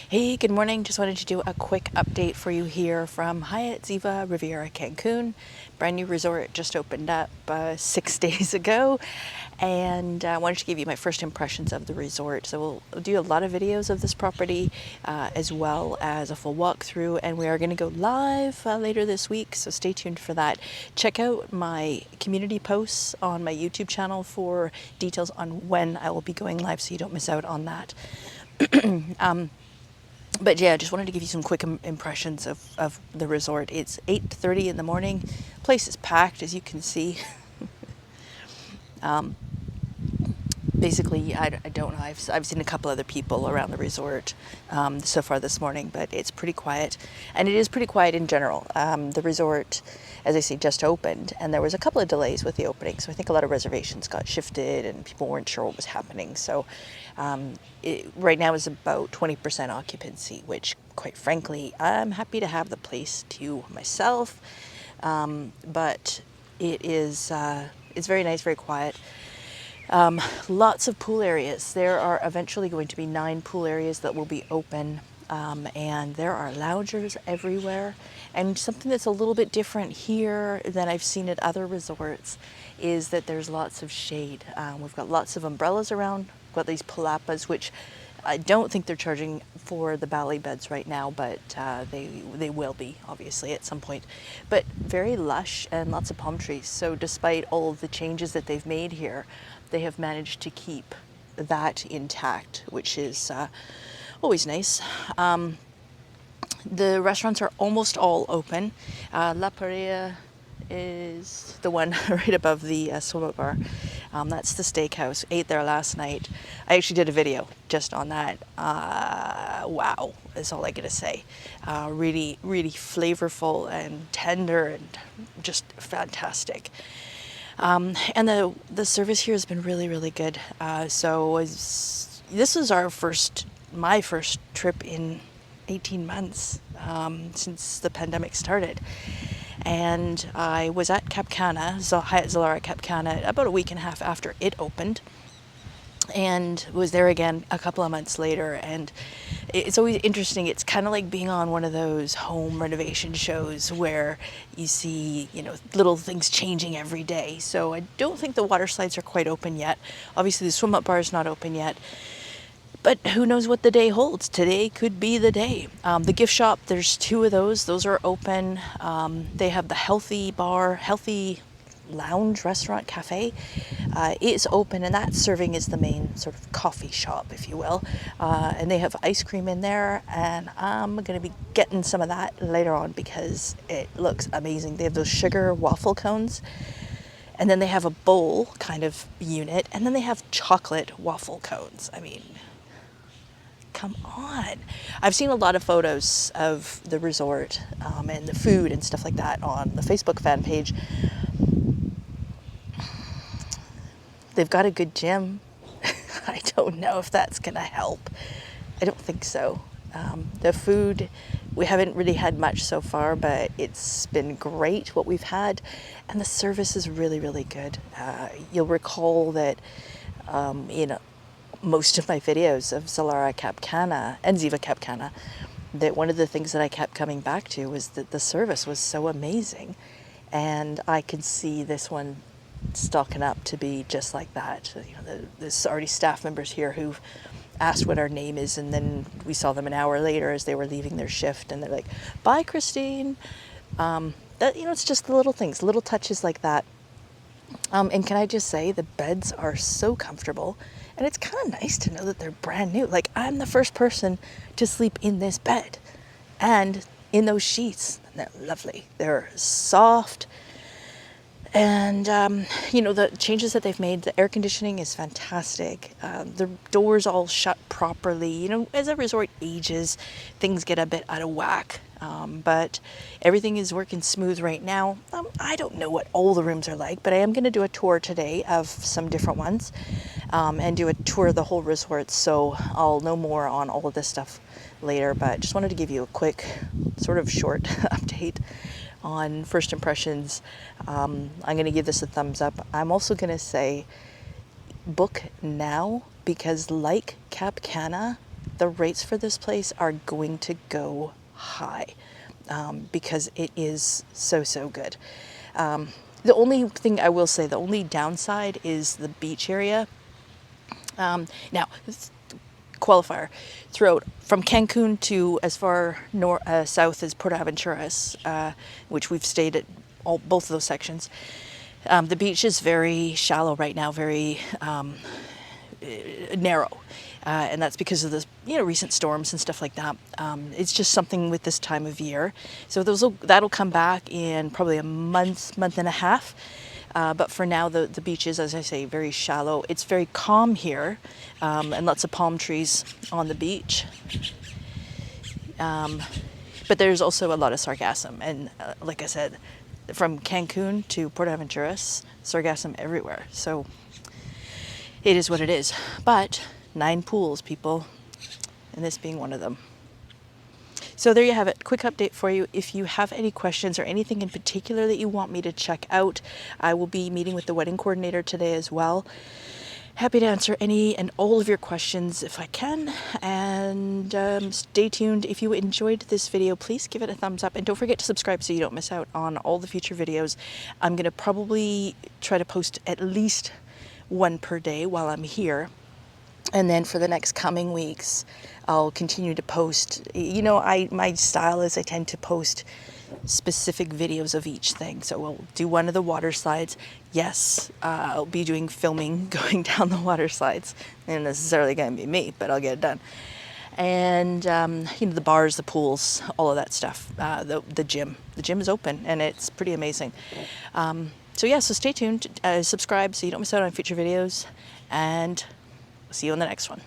Hey, good morning. Just wanted to do a quick update for you here from Hyatt Ziva Riviera Cancun. Brand new resort just opened up 6 days ago, and I wanted to give you my first impressions of the resort. So we'll do a lot of videos of this property as well as a full walkthrough, and we are going to go live later this week, so stay tuned for that. Check out my community posts on my YouTube channel for details on when I will be going live so you don't miss out on that. But yeah, just wanted to give you some quick impressions of the resort. It's 8:30 in the morning. Place is packed, as you can see. Basically, I don't know. I've seen a couple other people around the resort so far this morning, but it's pretty quiet, and it is pretty quiet in general. The resort, as I say, just opened, and there was a couple of delays with the opening, so I think a lot of reservations got shifted, and people weren't sure what was happening. So right now is about 20% occupancy, which, quite frankly, I'm happy to have the place to myself. But it is it's very nice, very quiet. Lots of pool areas. There are eventually going to be 9 pool areas that will be open, and there are loungers everywhere. And something that's a little bit different here than I've seen at other resorts is that there's lots of shade. We've got lots of umbrellas around. We've got these palapas, which I don't think they're charging for the ballet beds right now, but they will be, obviously, at some point. But very lush and lots of palm trees. So despite all of the changes that they've made here, they have managed to keep that intact, which is always nice. The restaurants are almost all open. La Paella is the one right above the swim bar. That's the steakhouse. Ate there last night. I actually did a video just on that. Wow, is all I gotta say. Really, really flavorful and tender and just fantastic. And the service here has been really, really good. This is my first trip in 18 months since the pandemic started. And I was at Cap Cana, Hyatt Ziva Cap Cana, about a week and a half after it opened, and was there again a couple of months later. And it's always interesting. It's kind of like being on one of those home renovation shows where you see, little things changing every day. So I don't think the water slides are quite open yet. Obviously, the swim-up bar is not open yet. But who knows what the day holds? Today could be the day. The gift shop, there's 2 of those. Those are open. They have the healthy lounge, restaurant, cafe is open, and that serving is the main sort of coffee shop, if you will. And they have ice cream in there, and I'm going to be getting some of that later on because it looks amazing. They have those sugar waffle cones, and then they have a bowl kind of unit, and then they have chocolate waffle cones. I mean, come on. I've seen a lot of photos of the resort and the food and stuff like that on the Facebook fan page. They've got a good gym. I don't know if that's going to help. I don't think so. The food, we haven't really had much so far, but it's been great what we've had. And the service is really, really good. You'll recall that, most of my videos of Ziva Cap Cana and Ziva Cap Cana, that one of the things that I kept coming back to was that the service was so amazing. And I can see this one stocking up to be just like that. There's already staff members here who've asked what our name is, and then we saw them an hour later as they were leaving their shift, and they're like, "Bye, Christine." It's just the little things, little touches like that. And can I just say, the beds are so comfortable, and it's kind of nice to know that they're brand new. Like, I'm the first person to sleep in this bed and in those sheets. They're lovely. They're soft. And, the changes that they've made, the air conditioning is fantastic. The doors all shut properly. As a resort ages, things get a bit out of whack. But everything is working smooth right now. I don't know what all the rooms are like, but I am going to do a tour today of some different ones and do a tour of the whole resort. So I'll know more on all of this stuff later, but just wanted to give you a quick sort of short update on first impressions. I'm going to give this a thumbs up. I'm also going to say book now, because like Cap Cana, the rates for this place are going to go high because it is so good. The only thing I will say, the only downside is the beach area. Now, qualifier, throughout from Cancun to as far south as 𝖳tu𝖾yi𝖾, which we've stayed at both of those sections, the beach is very shallow right now, very narrow, and that's because of the recent storms and stuff like that. It's just something with this time of year. So that'll come back in probably a month and a half. But for now, the beach is, as I say, very shallow. It's very calm here, and lots of palm trees on the beach. But there's also a lot of sargassum, and like I said, from Cancun to 𝖳tu𝖾yi𝖾, sargassum everywhere. So it is what it is. But 9 pools, people, and this being one of them. So there you have it, quick update for you. If you have any questions or anything in particular that you want me to check out, I will be meeting with the wedding coordinator today as well. Happy to answer any and all of your questions if I can, and stay tuned. If you enjoyed this video, please give it a thumbs up, and don't forget to subscribe so you don't miss out on all the future videos. I'm going to probably try to post at least one per day while I'm here. And then for the next coming weeks, I'll continue to post. My style is I tend to post specific videos of each thing. So we'll do one of the water slides. Yes, I'll be doing filming going down the water slides. Not necessarily going to be me, but I'll get it done. And the bars, the pools, all of that stuff. The gym. The gym is open, and it's pretty amazing. So stay tuned. Subscribe so you don't miss out on future videos. And see you on the next one.